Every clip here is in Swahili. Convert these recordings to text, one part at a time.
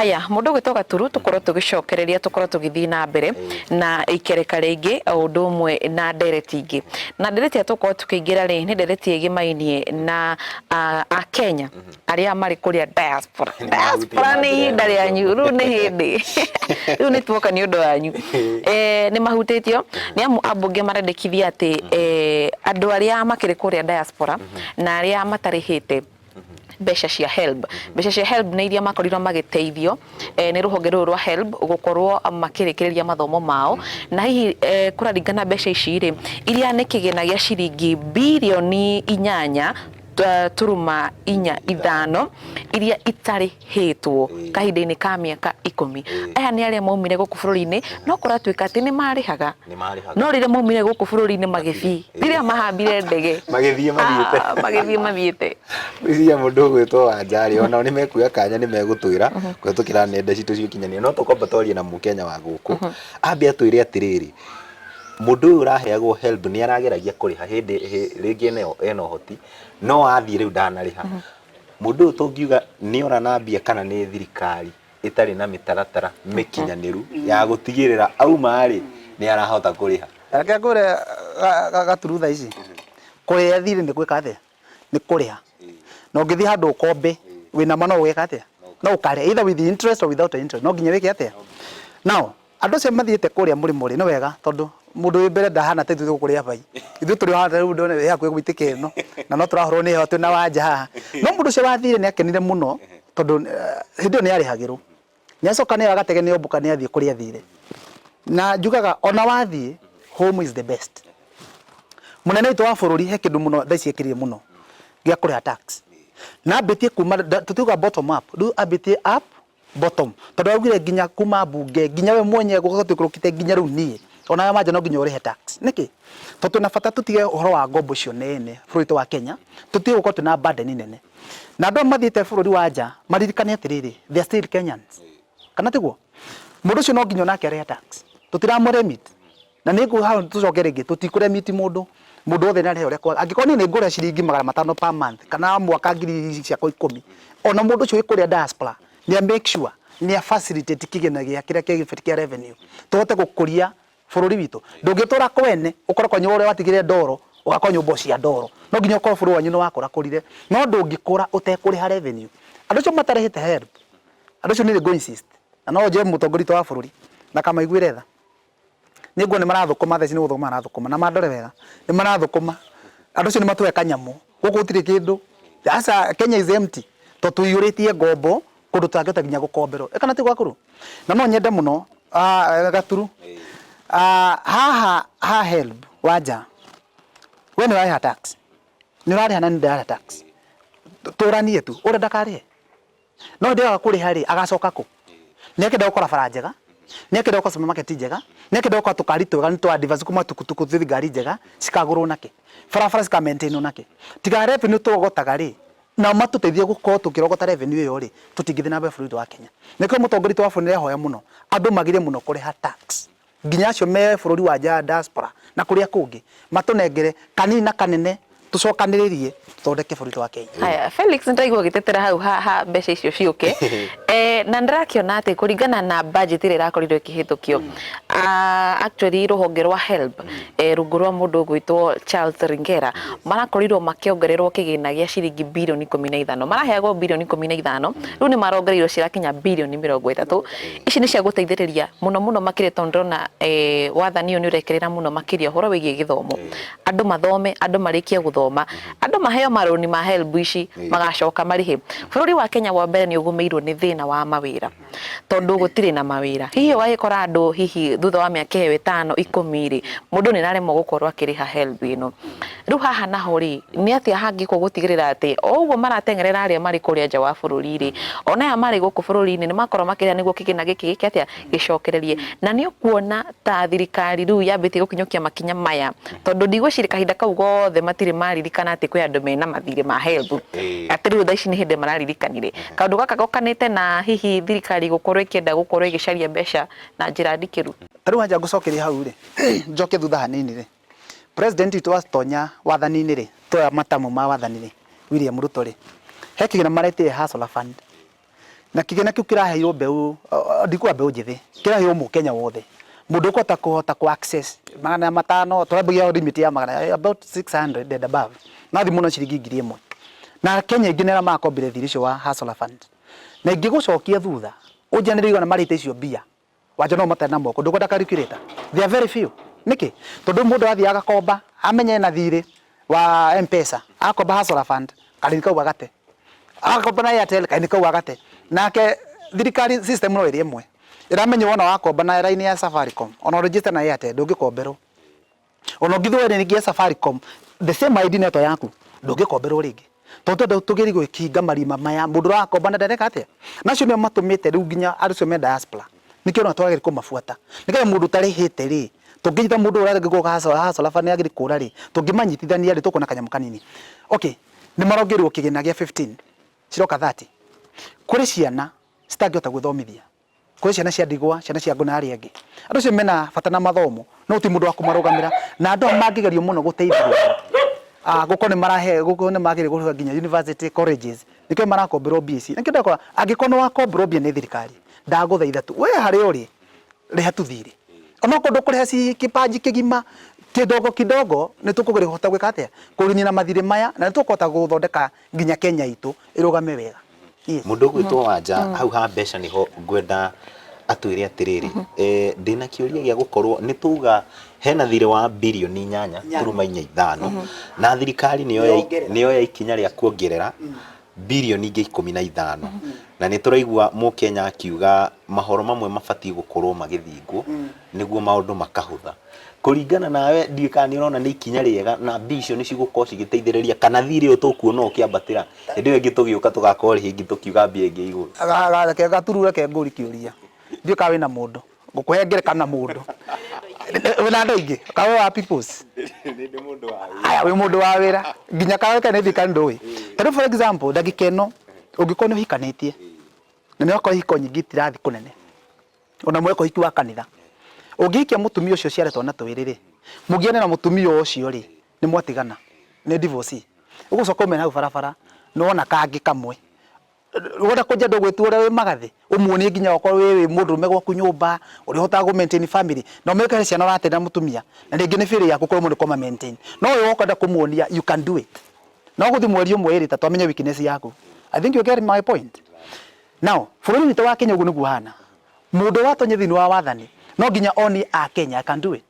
haya mundu gwitoga turu tukorwo tugicokereria tukorwo tugithii na mbere na ikereka ringi undu umwe na ndereti ingi na ndereti atukorwo tukiingira ri ni ndereti igimainie na a Kenya aria mari kuria diaspora ni ndari anyu ru ni hindi ru ni tuoka ni undu wanyu ni mahutitio ni amu ambunge marendekithia ati andu aria makiri kuria diaspora na aria matarihite besha cia HELB nä iria makorirwo magiteithio nä ruhonge ruru rwa HELB gukorwo makirikiria mathomo mao na hihi kuraringana besha ici ri iria nä kigina gia ciringi bilioni 8.5 iria itarihitwo kahinda-ini ka miaka 10 aya nä aria maumire guku bururi-ini no kuratuika ati nä marihaga no rire maumire guku bururi-ini magithii riria mahambire ndege magithii mathiite ria mundu gwitwo Wanjari ona nĩ mekuya kanya nĩ megũtwĩra kũhetũkĩra nenda citũ cia ũkinyanĩria no tũkomba twarie na Mũkenya wa gũkũ ambia twĩre atĩrĩrĩ mundu ũyũ ũraheagwo HELB nĩ arageragia kũrĩha hĩndĩ rĩngĩ ena ũhoti no athiĩ rĩu ndanarĩha mundu ũyũ tũngiuga nĩ ora na mbia kana nĩ thirikari ĩtarĩ na mĩtaratara mĩkinyanĩru ya gũtigĩrĩra auma rĩ nĩ arahota kũrĩha reke ngũre gaturutha ici kũrĩa thirĩ nĩ gwĩka atĩa nĩ kũrĩha no ngĩthi handũ ũkombe wĩna ma no ũgeka atĩa no ũkarĩha either with interest or without interest no nginya wĩke atĩa now andũ acio mathiĩte kũrĩa mũrĩmo rĩ nĩ wega tondũ mundu mbere ndahana te tuthu kuria bai ithu turi hana rĩu ndone ya kwe gwitike ino na no turahorwo ni hotu na Wanja haha no mundu cio wathire ni akenire muno tondu hindi ni arihagirwo ni acoka ni agatege ni ombuka ni athie kuria thire na njugaga ona wathie home is the best munene witu wa bururi he kindu muno thaici ekirire muno gia kuria tax na abitie kuma tutiuga bottom up du abitie up bottom tondu augire nginya kuma bunge nginya we mwenye gugatukirukite nginya riu nie ona maja no nginya urihe tax niki tondu na bata tutige uhoro wa ngombo cio nene bururi wa Kenya tutige gukorwo tuna burden nene na andu mathiite bururi wa nja maririkane atiriri they are still Kenyans kana tiguo mundu cio no nginya nake arihe tax tutiramuremit na nigu hau tucoke ringi tutikuremit mundu othe na arihe uria kwa angikorwo ni ngure ciringi 500 per month kana mwaka ngiri cia 10 ona mundu cio ikuria diaspora ni make sure ni facilitate kigena gia kiria kia revenue tuhote gukuria bururi witu ndungitura kwene ukora kwa nyore watigire ndoro ugakwa nyumba cia ndoro no nginya ukora bururi wanyu no wakora kurire no ndungikura utekuriha revenue andu cio matarehite HELB andu cio ni go insist na no je mutongori wa bururi na kama igwire tha ni ngo ni marathukuma theci ni guthoma marathukuma na mandore wega ni marathukuma andu cio ni matwe kanyamu guku utire kindu asa Kenya is empty to tuyuritie ngombo kundu tangeta nginya gukomberwo kana ti gwakuru na no nyende muno gaturu ha HELB Wanja we ni wa tax ni rari hana ndara tax turanie tu ore ndakare no ndio akuriha ri agacoka ku ni akenda gukora bara njega ni akenda gukora supermarket njega ni akenda gukora tukari twega ni twa advance kuma tukutuku thithi ngari njega cikagurwo nake bara cika maintain nake tiga revenue tugotaga ri na matuteithie gukorwo tukirogota revenue iyo ri tutingithie na bururi wa Kenya nikyo mutongori wa bururi hoya muno andu magire muno kuriha tax nginya acio me bururi wa diaspora na kuria kungi matunengere kanini na kanene tucokaniririe tuthondeke bururi wa Kenya. Haya Felix ndaigua gitetera hau ha mbeca icio ciuke na ndirakiona ati kuringana na budget ira irakorirwo ikihithukio actually ruhonge rwa HELB rungu rwa mundu gwitwo Charles Ringera marakorirwo makiongererwo kigina gia ciringi bilioni 15 maraheagwo bilioni 15 riu ni marongereirwo cirakinya bilioni 30 ici ni cia guteithĩrĩria muno makire tondona wathani ni urekerera muno makiria horo wigie githomo andu mathome andu marikie guthoma andu maheo maroni ma HELB ici magacoka marihe bururi wa Kenya wa mbere ni ugumeirwo ni thina wa mawira tondu gutire na mawira hihi wagikora andu hihi thutha wa miaka 5 10 ri mundu ni naremwo gukorwo akiriha HELB ino riu haha naho ri ni atia hangikwo gutigirira ati oguo maratengerera aria mari kuria nja wa bururi ri ona ya mari guku bururi-ini ni makorwo makiriha niguo kigina giki atia gicokererie na ni ukuona ta thirikari riu yambitie gukinyokia makinya maya tondu ndigwicirika kahinda kau gothe matire maririkana ati kwi andu mena mathire ma HELB ati riu thaici ni hindi mararirikanire kaundu gaka gokanite na hihi thirikari gukorwo ikienda gukorwo igicaria mbeca na njira ndikiru taru Wanja gucokeria hau ri njoke thutha hanini ri president witu Tonya wathani-ini ri toya matamu ma wathani ri William Ruto ri he kigina maretie hustler fund na kigena kiu kiraheirwo mbeu ndikwa mbeu njithi kiraheirwo Mukenya wothe mundu kota ku access magana matano turambagia limit ya magana about 600 and above na thimu no ciringi 1000 na Kenya ingĩ nĩra makombire thirĩ icio wa Hustler Fund na ingĩgũcokia thutha ũnjanĩrĩirwo na marĩte icio mbia wanja no matena moko ndũkwenda calculator they are very few niki tondu mundu athiaga komba amenye na thirĩ wa M-Pesa akomba Hustler Fund karini kau agate akomba na Airtel karini kau agate nake thirikari system no ĩrĩ ĩmwe iramenya wona wakomba na line ya Safaricom ona register na Airtel ndũngĩkomberwo ona ũngĩthũire ningĩ Safaricom the same ID neto yaku ndũngĩkomberwo rĩngĩ tondu tugeri gwikinga marima maya mundu rakomba na ndereka atia nacio nĩ matumĩte rĩu nginya arũcio me diaspora nikio no twagĩrĩire kũmabuata nikio mundu tarĩhĩte rĩ tũngĩnyita mundu ũrĩa gũka Hustler Fund agĩrĩ kũra rĩ tũngĩmanyitithania rĩ tũkona kanyamũ kanini okay nĩ marongerwo kĩgĩna gĩa 15 ciroka 30 kũrĩ ciana citangĩhota gwĩthomithia kũrĩ ciana cia ndigwa ciana cia ngona arĩa angĩ andũ acio mena bata na mathomo no ti mundu wa kũmarũgamĩra na andũ mangĩgerio mũno gũteithĩrĩria guko nĩ marahe guko nĩ magĩrĩire gũthiĩ nginya university colleges nikio marakomberwo BC nikio ndakwa angĩkorwo wakomberwo mbia nĩ thirikari ndagũthaitha tu we harĩ ũrĩ rĩha tuthirĩ ona kũndũ kũrĩha ci kipaji kĩgima kidogo nĩ tũkũgeria hota gwĩka atĩa kũrĩnia na mathirĩ maya na nĩ tũkũhota gũthondeka nginya Kenya itũ ĩrũgame wega mundu gwitwo Wanja hau ha mbeca niho ngwenda atwire atiriri ndina kiuria gĩa gukorwo nĩ tuga hena thirĩ wa bilioni 8.5 na thirikari niyo ya ikinya rĩa kuongerera bilioni ingĩ 15 na nĩ tũraigua Mukenya akiuga mahoro mamwe mabatie gukorwo magĩthingwo nĩguo maũndũ makahũtha kũringana nawe ndika nĩ ũrona nĩ ikinya rĩega na bicio nĩ cigũkorwo cigĩteithĩrĩria kana thirĩ ũyũ tũkuona ũkĩambatĩra hĩndĩ ĩyo ĩngĩ tũgĩũka tũgakorwo rĩngĩ tũkiuga mbia ĩngĩ igũrũ gaturure ke ngũri kĩũria ndika wĩna mũndũ ngũkũhengere kana mũndũ wĩna andũ aingĩ kawe wa peoples nĩ mũndũ wa aya wĩ mũndũ wa wĩra nginya kawe kana thika ndũĩ tondũ for example ndagĩka ĩno ũngĩkorwo nĩ ũhikanĩtie na nĩ okorwo ihiko nyingĩ itirathi kũnene ona mweko hiki wa kanitha ũngĩikia mũtumia ũcio ciaretwo na twĩrĩ mũgiane na mũtumia ũcio rĩ nĩ mwatigana nĩ divorce ũgũcoka ũmena hau barabara nĩwona kangĩ kamwe wona kũnja ndũgwĩtu ũrĩa wĩ magathĩ ũmuonie nginya okorwo wĩ mũndũrũme gwaku nyũmba ũrĩhotaga gũ maintain family na ũmeke ciana wate na mũtumia na rĩngĩ nĩ bĩrĩ yaku kũrĩ mũndũ koma maintain no ũyũ ũkwenda kũmuonia you can do it no gũthi mweri ũmwe ĩrĩ tatũ amenye weakness yaku I think you get my point now bũrũri witũ wa Kenya ũguo nĩguo hana mũndũ watonye thĩinĩ wa wathani no nginya oni a Kenya I can do it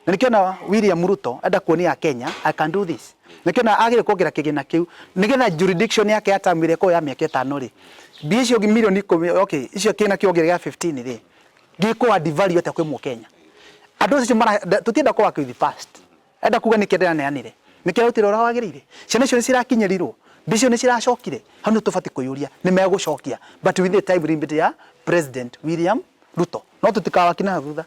na nikiona William Ruto enda kuonia Kenya I can do this nikiona agire kuongerera kĩgĩna kĩu nigetha jurisdiction yake ya term ĩrĩa ya mĩaka 5 rĩ mbia icio milioni 10 okay icio kĩna kĩongerera 15 rĩ gĩkũ add value ata kwĩ Mukenya andũ acio tutienda kwa with the past enda kuga nikĩendera neanire nikĩo ũtĩro ũrĩa wagĩrĩire ciana icio nĩ cirakinyĩrirwo mbia icio nĩ ciracokire hano tũbati kũiyũria nĩ megũcokia but with the time limit ya President William Ruto no tutikawakina thutha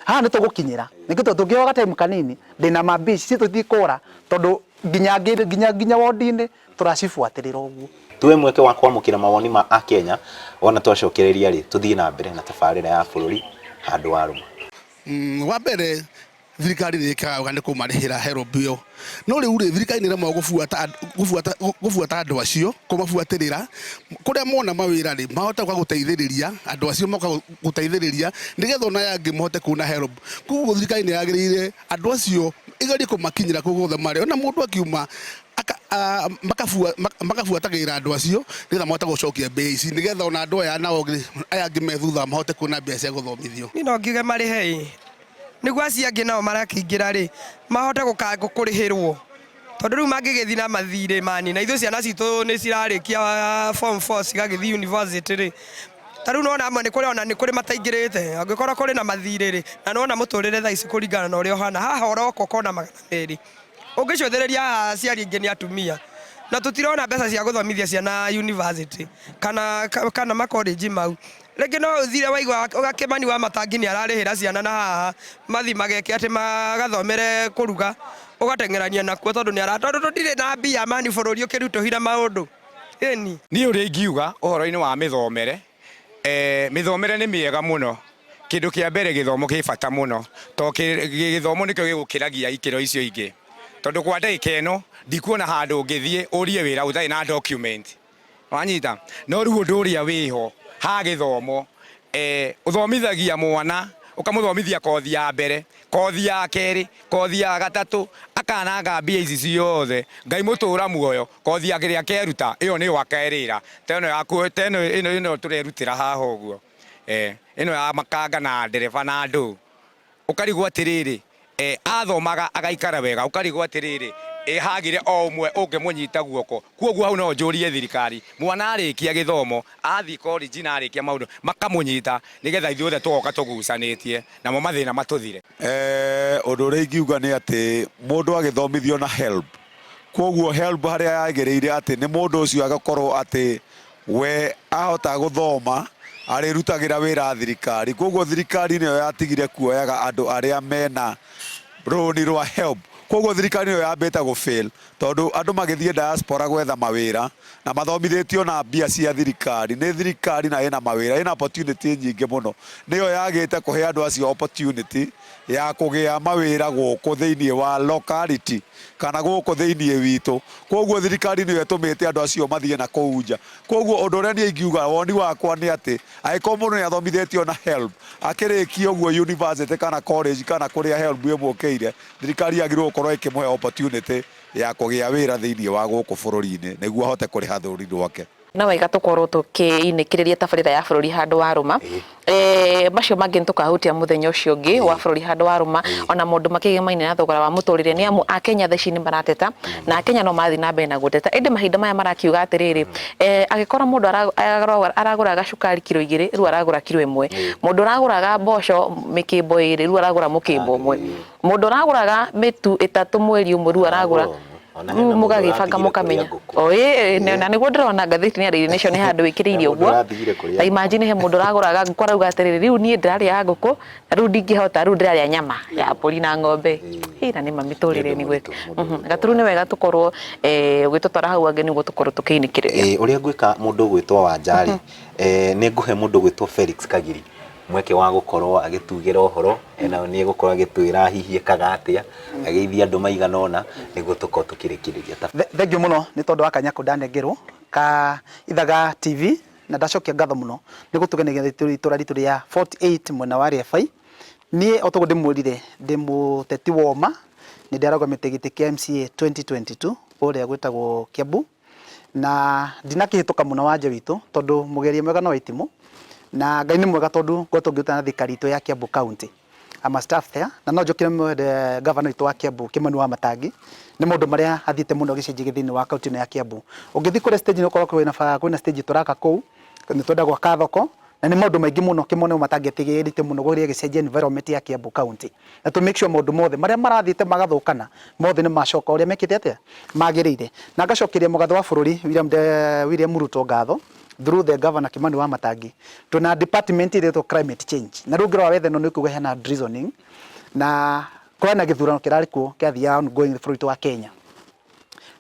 ha nĩ tũgũkinyĩra nĩkĩo tũngĩoga time kanini ndĩna mabici ci tũtikũra tondũ nginya wodi-inĩ tũracibuatĩrĩra ũguo tuwe mweke wa kwamũkĩra mawoni ma Akenya wona twacokereria rĩ tuthiĩ na mbere na tabarĩra ya bũrũri handũ wa rũma wa mbere thirikari nĩ ĩkaga nĩ kũmarĩhĩra HELB ĩyo no rĩu rĩ thirikari nĩ ĩremwo gũbuata andũ acio kũmabuatĩrĩra kũrĩa mona mawĩra rĩ mahota gũteithĩrĩria andũ acio moka gũteithĩrĩria nĩgetha ona yangĩ mahote kuona HELB koguo thirikari nĩ yagĩrĩire andũ acio ĩgerie kũmakinyĩra kũgũtha marĩ ona mũndũ akiuma makabuatagĩrĩra andũ acio nĩgetha mahote gũcokia mbia ici nĩgetha ona andũ aya nao aya angĩ me thutha mahote kuona mbia cia gũthomithio niĩ no ngiuge marĩhe nĩguo acio angĩ nao marakĩingĩra rĩ mahote kũrĩhĩrwo tondũ rĩu mangĩgĩthiĩ na mathirĩ manina ithuĩ ciana citũ nĩ cirarĩkia form 4 cigagĩthiĩ university rĩ ta rĩu nona amwe nĩ kũrĩ mataingĩrĩte angĩkorwo kũrĩ na mathirĩ rĩ na nona mũtũrĩre thaa ici kũringana na ũrĩa ũhana haha ũroka ũkona 200 ũngĩcũthĩrĩria haha aciari aingĩ nĩ atumia na tũtirona mbeca cia gũthomithia ciana university kana makollege mau rĩngĩ no ũthire waigua ũgakĩmani wa matangi nĩ ararĩhĩra ciana na haha mathi mageke atĩ magathomere kũruga ũgateng'erania nakuo tondũ tũtirĩ na mbia mani bũrũri ũkĩrutũhira maũndũ ĩni niĩ ũrĩa ingiuga ũhoro-inĩ wa mĩthomere mĩthomere nĩ mĩega mũno kĩndũ kĩa mbere gĩthomo kĩ bata mũno tondũ gĩthomo nĩkĩo gĩgũkĩragia ikĩro icio ingĩ tondũ kwa ndagĩka ĩno ndikuona handũ ũngĩthiĩ ũrie wĩra ũtarĩ na document wanyita no rĩu ũndũ ũrĩa wĩho ha githomo uthomithagia mwana ukamuthomithia kothi ya mbere kothi ya keri kothi ya gatatu akananga mbia ici ciothe ngai mutura muoyo kothi ya kiria keruta iyo ni wakerira teno yaku ino turerutira haha uguo ino ya makanga na ndereba na andu ukarigwo atiriri athomaga agaikara wega ukarigwo atiriri hagire o umwe ungimunyita guoko kuoguo hau no njurie thirikari mwana arikia githomo athi college na arikia maundu makamunyita nigetha ithuothe tugoka tugucanitie namo mathina matuthire. Undu uria ingiuga ni ati mundu agithomithio na HELB kuoguo HELB haria yagereire ati ni mundu ucio agakorwo ati we ahota guthoma arirutagira wira thirikari kuoguo thirikari niyo yatigire kuoyaga andu aria mena roni rwa HELB koguo thirikari niyo yambite go fail tondu andu magithie diaspora gwetha mawira na mathomithitio na mbia cia thirikari ni thirikari na ina mawira ina opportunity nyingi muno niyo yagite kuhe andu acio opportunity ya kugia mawira guku thiini wa locality kana guku thiini witu koguo thirikari niyo etumite andu acio mathie na kuunja koguo undu uria ni ingiuga woni wakwa ni ati aiko mundu ni athomithitio na HELB akirikio guo university kana college kana kuria HELB imukeire thirikari yagirwo gukorwo ikimuhe opportunity ya kugia wira thiini wa guku bururi-ini niguo ahote kuriha thuri rwake na wega tukorwo tukiinikiriria tabarira ya bururi handu waruma macio mangi ntukahutia muthenya ucio ungi wa bururi handu waruma ona mundu makigemaine na thogora wa muturire ni amu akenya theci ni marateta na akenya no mathi na mbere na guteta indi mahinda maya marakiuga atiriri agikora mundu aragura gacukari kilo 2 riu aragura kilo 1 mundu araguraga mboco mikimbo 2 riu aragura mukimbo 1 mundu araguraga mitu 3 mweri umwe riu aragura mugagibanga mukamenya na niguo ndirona ngathiti ni Daily Nation handu wikiriire uguo ta imagine he mundu raguraga ngorauga atiriri riu nie ndiraria nguku riu ndingihota riu ndiraria nyama ya mburi na ng'ombe na ni mamiturire ni gwetu gaturu ni wega tukorwo gwitutwara hau ange niguo tukorwo tukiinikiriria uria ngwika mundu gwitwa Wanjari ni nguhe mundu gwitwa Felix Kagiri mweke wa gukorwo agitugira uhoro na ni gukorwo agitwira hihi ekaga atia ageithia andu maiganona niguo tukorwo tukirikiriria. Thengiũ muno ni tondu wa kanya kundanengerwo ka Ithaga TV na ndacokia ngatho muno ni gutugenegia itura ritu ria 48 mwena wa RFI ni otogo ndimurire ndimuteti woma ni ndaragomete giti kia MCA 2022 uria gwitagwo Kiambu na ndinakihituka muno wanje witu tondu mugeria mwega no itimu na ngai ni mwega tondu ngotongiuta na thikari itu ya Kiambu County ama staff there na no njokire governor itu wa Kiambu Kimani wa Matangi ni mundu maria athite muno gicenji githini wa county ya Kiambu ungithi kure stage no korwo kwina stage turaka kou ni twenda gwa kathoko na ni mundu maingi muno Kimani wa Matangi atigirite muno guria gicenji environment ya Kiambu County na to make sure mundu mothe maria marathite magathukana mothe ni macoka uria mekite atia magirire na ngacokiria mugatho wa bururi William Ruto ngatho through the governor Kimani wa Matangi tuna department ireto climate change na rugira wethe no nikuga hena reasoning na kwana githurano kirari kuo kiathia ongoing through wa Kenya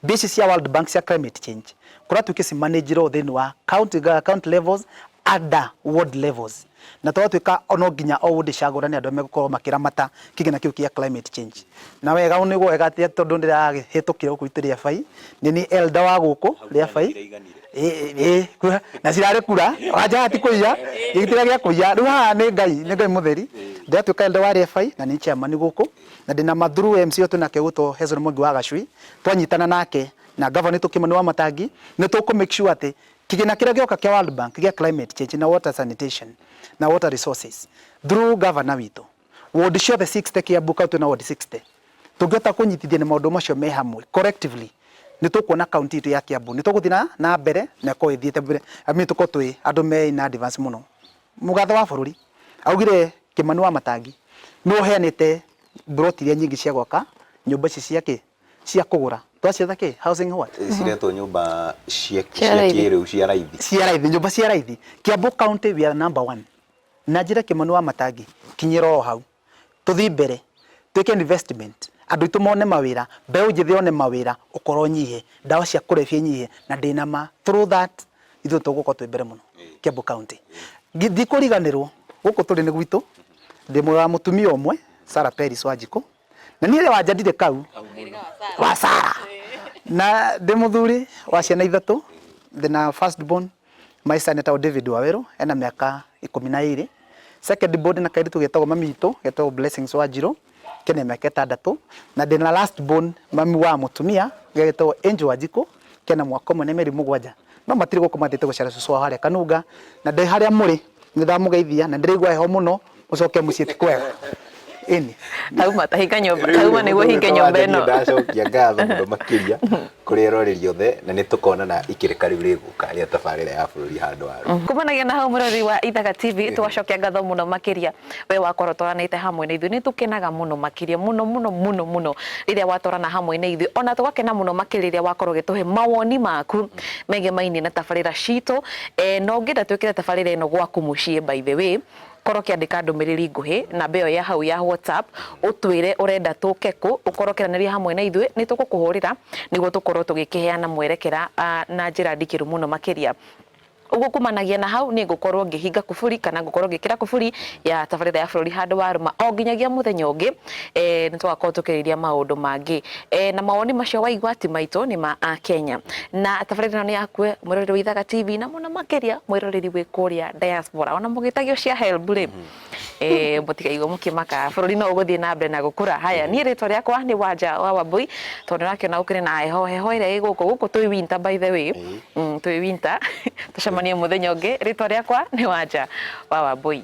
basis ya World Bank ya climate change kura tukisi manage ro theni wa county levels ada world levels na twatuika ono ginya o wundi cagura ni andu megukorwo makiramata kigina kiu kia climate change na wega unigo wega atia tondu ndirahitukire gukuitiria bai ni elder wa guku ria bai na cirare kura waja ati kuya igitira gya kuya riu haha ni ngai mutheri ndatuika elder wa RFI na ni chairman guku na ndina mathuru MC otu nake guto Hezron Mwangi wa Gacui twanyitana nake na governor tu Kimani wa Matangi ni tuku make sure ati kigina kira gyoka kia World Bank kia climate change na water sanitation na water resources through governor witu ward ciothe 60 kia Bukautu na ward 60 tungeta kunyitithia ni maundu macio me hamwe collectively ni tukuona county itu ya Kiambu ni tuguthina na mbere na ko ithiete mbere ami tuko twi andu me na advance muno mugatho wa bururi augire Kimani wa Matangi no heanite brotiria nyingi cia gwaka nyumba ciake cia kugura twacietha ki housing what ciretwo nyumba cia kiriu cia raithi nyumba cia raithi Kiambu County we are number 1 na njira Kimani wa Matangi kinyiro hau tuthi mbere twike investment andu itu mone mawira mbeu njithi one mawira ukoro nyihe ndawa cia kurebia nyihe na ndinama through that ithu tuguko twi mbere muno Kiambu County ndikuriganirwo guku turi ni gwitu ndimwe mutumia omwe Sarah Peris Wanjiku na niere wanjandire kau wa Sarah na ndimuthuri wa ciana ithatu ndina first born my senator David Waweru ena miaka 12. Second born na kairitu getagwo mami itu getagwo Blessings Wanjiru kene miaka 6, na ndina last born mami wa mutumia getagwo Angel Wanjiku kena mwaka ũmwe na mĩeri 7. No matiri gũkũ mathĩte gũcera cucu wao harĩa Kanunga, na ndĩ harĩa mũrĩ nĩndamũgeithia na ndĩrĩigua heho mũno, mũcoke mũciĩ ti kwega. Ini tauma tahika nyomba tauma niguo hinge nyomba ĩno. Ndacokia ngatho mũno makĩria kũrĩ eroreri othe, na nĩ tũkonana ikĩrĩka rĩu rĩgũka rĩa tabarĩra ya bũrũri handũ haru. Kumanagia na hau mũrori wa Ithaga TV twacokia ngatho mũno makĩria we wakorwo twaranĩte hamwe na ithuĩ, nĩ tũkenaga mũno makĩria mũno rĩrĩa watwarana hamwe na ithuĩ, ona tũgakena mũno makĩria rĩrĩa wakorwo gĩtũhe mawoni maku megie mainĩ na tabarĩra citũ. No ngĩenda twĩkĩre tabarĩra ĩno gwaku mũciĩ by the way, korwo kiandika ndũmĩrĩri nguhĩ namba ĩyo ya hau ya WhatsApp ũtwĩre ũrenda tũke kũ, ũkorwo kĩranĩria hamwe na ithuĩ, nĩ tũgũkũhũrĩra nĩguo tũkorwo tũgĩkĩheana mwerekera na njĩra ndikĩru mũno makĩria. Uguo kumanagia na hau nĩ ngũkorwo ngĩhinga kuburi kana ngũkorwo ngĩkĩra kuburi ya tabarĩra ya bũrũri handũ warũma o nginyagia mũthenya ũngĩ. Nĩ tũgakorwo tũkĩrĩria maũndũ mangĩ na mawoni macio waigua ti maitũ nĩ ma Kenya, na tabarĩra ĩno nĩ yakue mũroreri wa Ithaga TV na mũno makĩria mwĩroreri wĩ kũrĩa diaspora, ona mũgĩtagio cia HELB rĩ mũtigaigua mũkĩmaka, bũrũri no ũgũthiĩ na mbere na gũkũra. Haya, niĩ rĩtwa rĩakwa nĩ Wanja wa Wambui, tondũ nakĩona gũkĩrĩ na heho ĩrĩa ĩ gũkũ twĩ winter by the way, twĩ winter tũcemanie mũthenya ũngĩ. Rĩtwa rĩakwa nĩ Wanja wa Wambui.